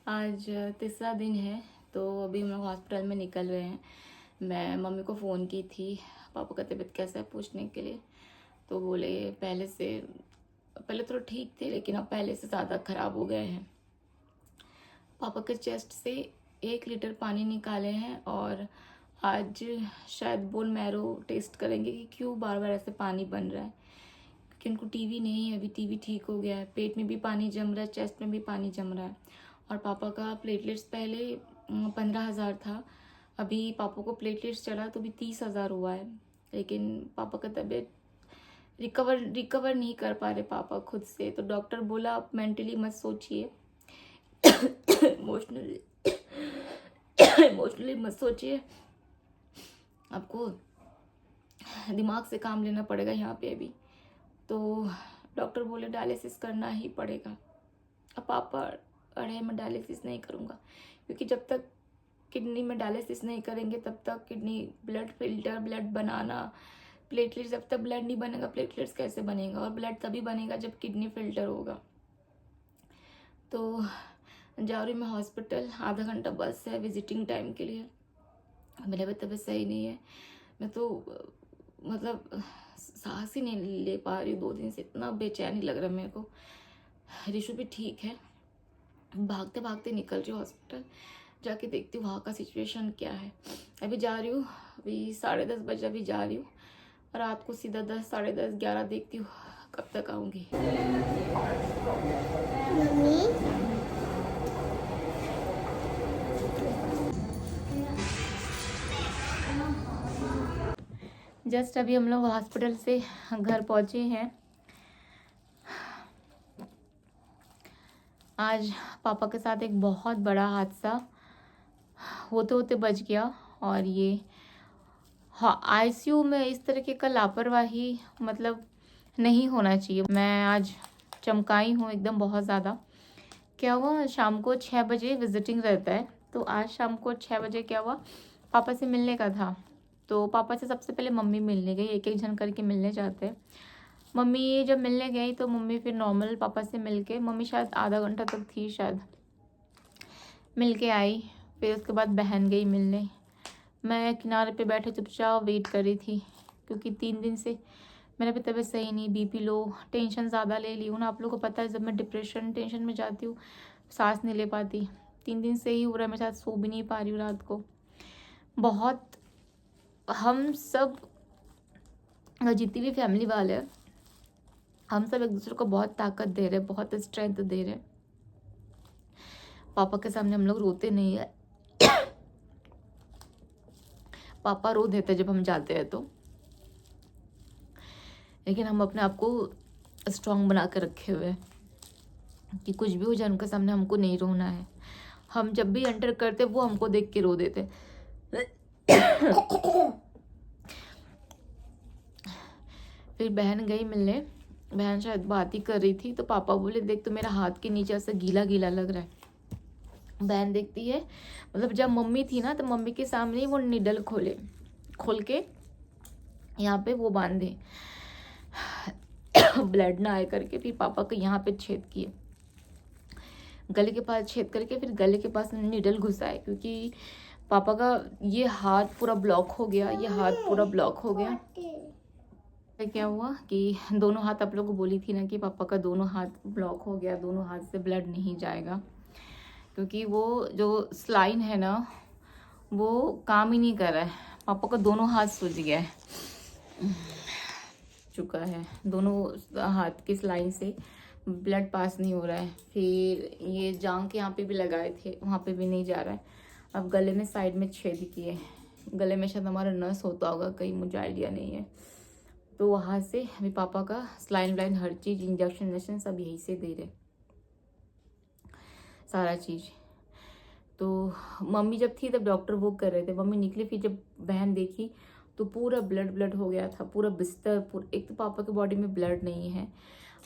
आज तीसरा दिन है। तो अभी हम लोग हॉस्पिटल में निकल रहे हैं। मैं मम्मी को फ़ोन की थी पापा का तबीयत कैसा है पूछने के लिए। तो बोले पहले तो ठीक थे, लेकिन अब पहले से ज़्यादा ख़राब हो गए हैं। पापा के चेस्ट से 1 लीटर पानी निकाले हैं और आज शायद बोन मैरो टेस्ट करेंगे कि क्यों बार बार ऐसे पानी बन रहा है। क्योंकि उनको टीवी नहीं है, अभी टीवी ठीक हो गया है। पेट में भी पानी जम रहा है, चेस्ट में भी पानी जम रहा है। और पापा का प्लेटलेट्स पहले 15,000 था, अभी पापा को प्लेटलेट्स चढ़ा तो भी 30,000 हुआ है। लेकिन पापा का तबीयत रिकवर नहीं कर पा रहे पापा खुद से। तो डॉक्टर बोला आप मेंटली मत सोचिए, इमोशनली इमोशनली मत सोचिए, आपको दिमाग से काम लेना पड़ेगा यहाँ पे अभी। तो डॉक्टर बोले डायलिसिस करना ही पड़ेगा। अब पापा अरे मैं डायलिसिस नहीं करूँगा, क्योंकि जब तक किडनी में डायलिसिस नहीं करेंगे तब तक किडनी ब्लड फिल्टर, ब्लड बनाना, प्लेटलेट्स, जब तक ब्लड नहीं बनेगा प्लेटलेट्स कैसे बनेगा। और ब्लड तभी बनेगा जब किडनी फिल्टर होगा। तो जा रही मैं हॉस्पिटल, आधा घंटा बस है विजिटिंग टाइम के लिए। मेरी भी तबीयत सही नहीं है। मैं तो मतलब सांस ही नहीं ले पा रही हूँ 2 दिन से, इतना बेचैनी लग रहा है मेरे को। रिशु भी ठीक है। भागते भागते निकल रही हूँ हॉस्पिटल, जाके देखती हूँ वहाँ का सिचुएशन क्या है। अभी जा रही हूँ, अभी 10:30 बजे अभी जा रही हूँ। रात को सीधा 10, 10:30, 11 देखती हूँ कब तक आऊँगी। जस्ट अभी हम लोग हॉस्पिटल से घर पहुँचे हैं। आज पापा के साथ एक बहुत बड़ा हादसा होते होते बच गया। और ये आईसीयू में इस तरीके का लापरवाही मतलब नहीं होना चाहिए। मैं आज चमकाई हूँ एकदम बहुत ज़्यादा। क्या हुआ, शाम को 6 बजे विजिटिंग रहता है। तो आज शाम को 6 बजे क्या हुआ, पापा से मिलने का था। तो पापा से सबसे पहले मम्मी मिलने गई, एक एक जन करके मिलने जाते हैं। मम्मी जब मिलने गई तो मम्मी फिर नॉर्मल पापा से मिल के, मम्मी शायद आधा घंटा तक थी, शायद मिल के आई। फिर उसके बाद बहन गई मिलने। मैं किनारे पे बैठे चुपचाप वेट कर रही थी, क्योंकि 3 दिन से मेरा भी तबीयत सही नहीं, बीपी लो, टेंशन ज़्यादा ले ली हूँ ना। आप लोगों को पता है जब मैं डिप्रेशन टेंशन में जाती हूँ सांस नहीं ले पाती। 3 दिन से ही हो रहा है, मैं शायद सो भी नहीं पा रही हूँ रात को बहुत। हम सब जितनी भी फैमिली वाले हैं, हम सब एक दूसरे को बहुत ताकत दे रहे हैं, बहुत स्ट्रेंथ दे रहे हैं। पापा के सामने हम लोग रोते नहीं है। पापा रो देते जब हम जाते हैं तो, लेकिन हम अपने आप को स्ट्रांग बना के रखे हुए हैं कि कुछ भी हो जाए उनके सामने हमको नहीं रोना है। हम जब भी एंटर करते वो हमको देख के रो देते। फिर बहन गई मिलने, बहन शायद बात ही कर रही थी तो पापा बोले देख तो मेरा हाथ के नीचे ऐसा गीला गीला लग रहा है। बहन देखती है, मतलब जब मम्मी थी ना तो मम्मी के सामने ही वो निडल खोल के यहाँ पे वो बांधे ब्लड ना आए करके। फिर पापा को यहाँ पे छेद किए, गले के पास छेद करके, फिर गले के पास निडल घुसाए, क्योंकि पापा का ये हाथ पूरा ब्लॉक हो गया, ये हाथ पूरा ब्लॉक हो गया। क्या हुआ कि दोनों हाथ, आप लोगों को बोली थी ना कि पापा का दोनों हाथ ब्लॉक हो गया, दोनों हाथ से ब्लड नहीं जाएगा, क्योंकि वो जो स्लाइन है ना वो काम ही नहीं कर रहा है। पापा का दोनों हाथ सूज गया है, चुका है, दोनों हाथ की स्लाइन से ब्लड पास नहीं हो रहा है। फिर ये जांघ के यहाँ पे भी लगाए थे, वहाँ पे भी नहीं जा रहा है। अब गले में साइड में छेद किए, गले में शायद हमारा नस होता होगा कहीं, मुझे आइडिया नहीं है। तो वहाँ से अभी पापा का स्लाइन व्लाइन हर चीज़, इंजेक्शन वेक्शन सब यहीं से दे रहे, सारा चीज़। तो मम्मी जब थी तब डॉक्टर वो कर रहे थे, मम्मी निकली फिर जब बहन देखी तो पूरा ब्लड हो गया था, पूरा बिस्तर पूरा। एक तो पापा के बॉडी में ब्लड नहीं है,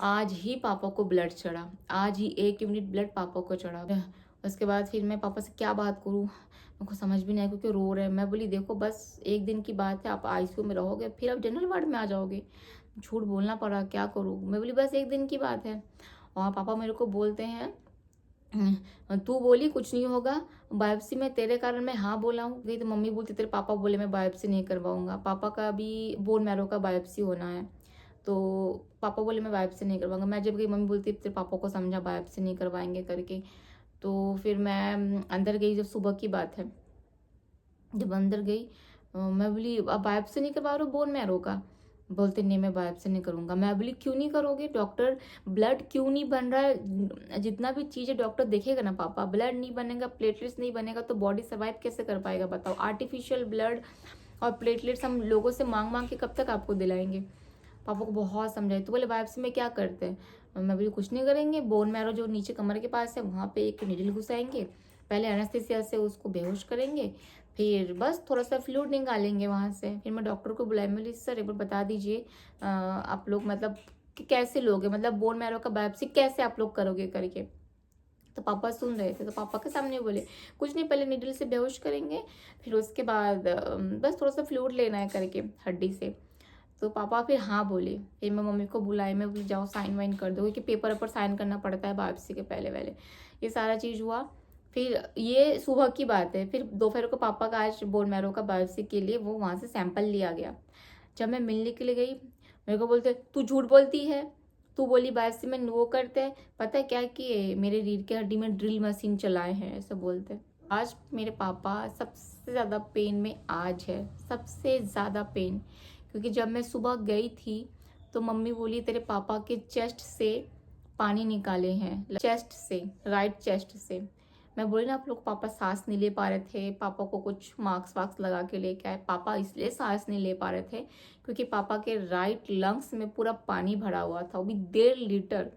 आज ही पापा को ब्लड चढ़ा, आज ही 1 यूनिट ब्लड पापा को चढ़ा। उसके बाद फिर मैं पापा से क्या बात करूँ, मेरे को समझ भी नहीं आया, क्योंकि रो रहे हैं। मैं बोली देखो बस 1 दिन की बात है, आप आईसीयू में रहोगे फिर आप जनरल वार्ड में आ जाओगे। झूठ बोलना पड़ा, क्या करूँ। मैं बोली बस 1 दिन की बात है। और पापा मेरे को बोलते हैं तू बोली कुछ नहीं होगा, बायोप्सी में तेरे कारण मैं हाँ बोला हूँ गई, तो मम्मी बोलती तेरे पापा बोले मैं बायोप्सी नहीं करवाऊंगा, पापा का अभी बोन मैरो का बायोप्सी होना है, तो पापा बोले मैं बायोप्सी नहीं करवाऊंगा। मैं जब गई मम्मी बोलती तेरे पापा को समझा बायोप्सी नहीं करवाएंगे करके। तो फिर मैं अंदर गई, जब सुबह की बात है, जब अंदर गई मैं बोली अब बायोप्सी नहीं करवा रहे हो बोन मैरो का? बोलते नहीं मैं बायोप्सी नहीं करूंगा। मैं बोली क्यों नहीं करोगे डॉक्टर, ब्लड क्यों नहीं बन रहा है? जितना भी चीज़ है डॉक्टर देखेगा ना पापा, ब्लड नहीं बनेगा, प्लेटलेट्स नहीं बनेगा तो बॉडी सर्वाइव कैसे कर पाएगा बताओ? आर्टिफिशियल ब्लड और प्लेटलेट्स हम लोगों से मांग मांग के कब तक आपको दिलाएंगे? पापा को बहुत समझाई, तो बोले बायोप्सी में क्या करते हैं? मैं बोली कुछ नहीं करेंगे, बोन मैरो जो नीचे कमर के पास है वहाँ पे एक नीडल घुसाएंगे, पहले एनेस्थेसिया से उसको बेहोश करेंगे, फिर बस थोड़ा सा फ्लूइड निकालेंगे वहाँ से। फिर मैं डॉक्टर को बुलाई, मैं बोली सर एक बार बता दीजिए आप लोग मतलब कि कैसे लोगे, मतलब बोन मैरो का बायोप्सी कैसे आप लोग करोगे करके। तो पापा सुन रहे थे, तो पापा के सामने बोले कुछ नहीं, पहले नीडल से बेहोश करेंगे, फिर उसके बाद बस थोड़ा सा फ्लूइड लेना है करके हड्डी से। तो पापा फिर हाँ बोले। फिर मैं मम्मी को बुलाई, मैं बोली जाओ साइन वाइन कर दो, क्योंकि पेपर पर साइन करना पड़ता है बायोप्सी के पहले पहले। ये सारा चीज़ हुआ। फिर ये सुबह की बात है, फिर दोपहर को पापा का आज बोन मैरो का बायोप्सी के लिए वो वहाँ से सैंपल लिया गया। जब मैं मिलने के लिए गई, मेरे को बोलते तू झूठ बोलती है, तू बोली बायोप्सी में वो करते हैं, पता है क्या कि मेरे रीढ़ की हड्डी में ड्रिल मशीन चलाए हैं, ऐसा बोलते हैं। आज मेरे पापा सबसे ज़्यादा पेन में आज है, सबसे ज़्यादा पेन, क्योंकि जब मैं सुबह गई थी तो मम्मी बोली तेरे पापा के चेस्ट से पानी निकाले हैं, चेस्ट से, राइट चेस्ट से। मैं बोली ना आप लोग पापा सांस नहीं ले पा रहे थे, पापा को कुछ मास्क वास्क लगा के लेके आए। पापा इसलिए सांस नहीं ले पा रहे थे क्योंकि पापा के राइट लंग्स में पूरा पानी भरा हुआ था, वो भी 1.5 लीटर।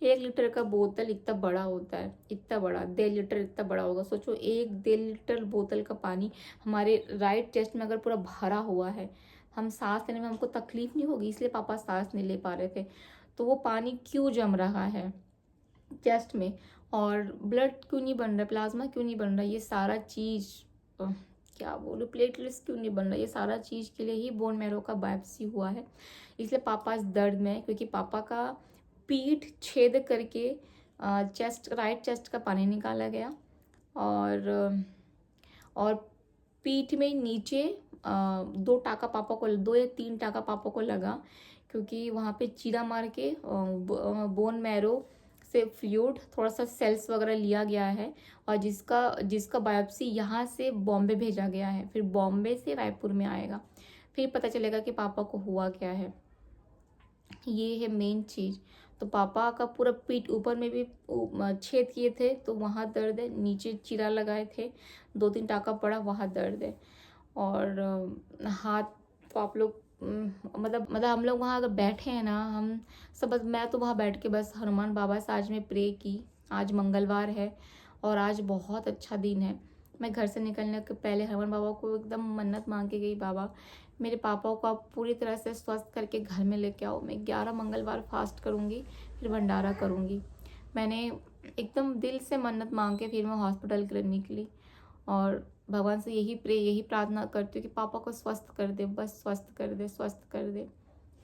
1 लीटर का बोतल इतना बड़ा होता है, इतना बड़ा, 1.5 लीटर इतना बड़ा होगा, सोचो 1-1.5 लीटर बोतल का पानी हमारे राइट चेस्ट में अगर पूरा भरा हुआ है, हम सांस लेने में हमको तकलीफ नहीं होगी, इसलिए पापा सांस नहीं ले पा रहे थे। तो वो पानी क्यों जम रहा है चेस्ट में, और ब्लड क्यों नहीं बन रहा, प्लाज्मा क्यों नहीं बन रहा, ये सारा चीज़ क्या बोलूँ, प्लेटलेट्स क्यों नहीं बन रहा, ये सारा चीज़ के लिए ही बोन मैरो का बायोप्सी हुआ है। इसलिए पापा इस दर्द में है, क्योंकि पापा का पीठ छेद करके चेस्ट, राइट चेस्ट का पानी निकाला गया, और पीठ में नीचे 2 टाँका पापा को, 2 या 3 टाँका पापा को लगा, क्योंकि वहाँ पे चीरा मार के बोन मैरो से फ्लूइड थोड़ा सा सेल्स वगैरह लिया गया है, और जिसका बायोप्सी यहाँ से बॉम्बे भेजा गया है, फिर बॉम्बे से रायपुर में आएगा, फिर पता चलेगा कि पापा को हुआ क्या है। ये है मेन चीज़। तो पापा का पूरा पीठ ऊपर में भी छेद किए थे तो वहाँ दर्द है, नीचे चीरा लगाए थे, 2-3 टाँका पड़ा वहाँ दर्द है, और हाथ तो आप लोग मतलब हम लोग वहाँ अगर बैठे हैं ना, हम सब बस, मैं तो वहाँ बैठ के बस हनुमान बाबा से आज मैं प्रे की। आज मंगलवार है और आज बहुत अच्छा दिन है। मैं घर से निकलने के पहले हनुमान बाबा को एकदम मन्नत मांग के गई, बाबा मेरे पापा को आप पूरी तरह से स्वस्थ करके घर में लेके आओ। मैं 11 मंगलवार फास्ट करूँगी, फिर भंडारा करूँगी। मैंने एकदम दिल से मन्नत मांग के फिर मैं हॉस्पिटल के लिए निकली, और भगवान से यही प्रार्थना करती हूँ कि पापा को स्वस्थ कर दे, बस स्वस्थ कर दे, स्वस्थ कर दे,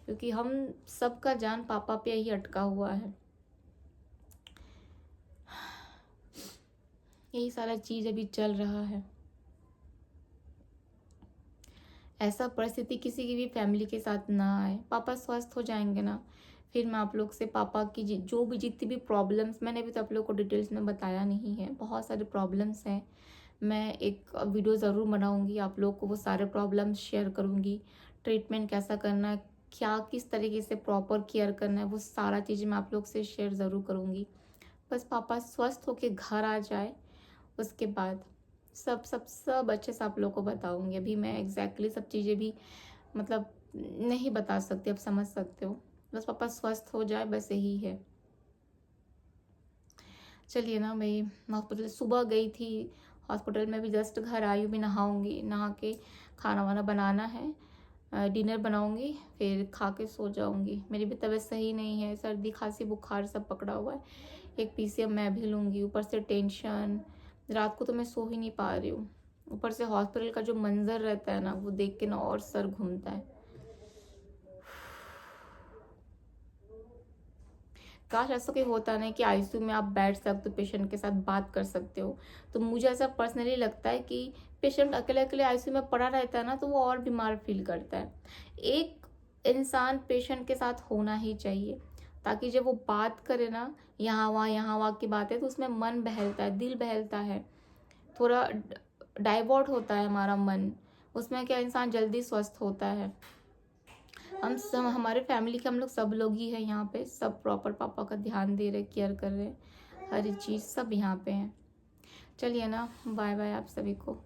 क्योंकि हम सबका जान पापा पे ही अटका हुआ है। यही सारा चीज़ अभी चल रहा है। ऐसा परिस्थिति किसी की भी फैमिली के साथ ना आए। पापा स्वस्थ हो जाएंगे ना, फिर मैं आप लोग से पापा की जो भी जितनी भी प्रॉब्लम्स, मैंने अभी तो आप लोग को डिटेल्स में बताया नहीं है, बहुत सारे प्रॉब्लम्स हैं। मैं एक वीडियो ज़रूर बनाऊंगी, आप लोग को वो सारे प्रॉब्लम्स शेयर करूंगी, ट्रीटमेंट कैसा करना है, क्या किस तरीके से प्रॉपर केयर करना है, वो सारा चीज़ें मैं आप लोग से शेयर ज़रूर करूँगी। बस पापा स्वस्थ होके घर आ जाए, उसके बाद सब सब सब अच्छे से आप लोग को बताऊंगी। अभी मैं एग्जैक्टली सब चीज़ें भी मतलब नहीं बता सकती, अब समझ सकते हो। बस पापा स्वस्थ हो जाए, बस यही है। चलिए ना, मैं हॉस्पिटल सुबह गई थी, हॉस्पिटल में भी जस्ट घर आई हूँ, भी नहाऊंगी, नहा के खाना वाना बनाना है, डिनर बनाऊंगी, फिर खा के सो जाऊंगी। मेरी भी तबीयत सही नहीं है, सर्दी खांसी बुखार सब पकड़ा हुआ है। एक पीसीएम मैं भी लूँगी, ऊपर से टेंशन, रात को तो मैं सो ही नहीं पा रही हूँ। ऊपर से हॉस्पिटल का जो मंजर रहता है ना, वो देख के ना और सर घूमता है। काश ऐसा कोई होता नहीं कि आईसीयू में आप बैठ सकते हो, पेशेंट के साथ बात कर सकते हो। तो मुझे ऐसा पर्सनली लगता है कि पेशेंट अकेले अकेले आईसीयू में पड़ा रहता है ना, तो वो और बीमार फील करता है। एक इंसान पेशेंट के साथ होना ही चाहिए, ताकि जब वो बात करे ना, यहाँ वहाँ की बातें, तो उसमें मन बहलता है, दिल बहलता है, थोड़ा डाइवर्ट होता है हमारा मन। उसमें क्या, इंसान जल्दी स्वस्थ होता है। हम सब, हमारे फैमिली के हम लोग सब लोग ही हैं यहाँ पे, सब प्रॉपर पापा का ध्यान दे रहे, केयर कर रहे हैं, हर चीज़ सब यहाँ पे हैं। चलिए ना, बाय बाय आप सभी को।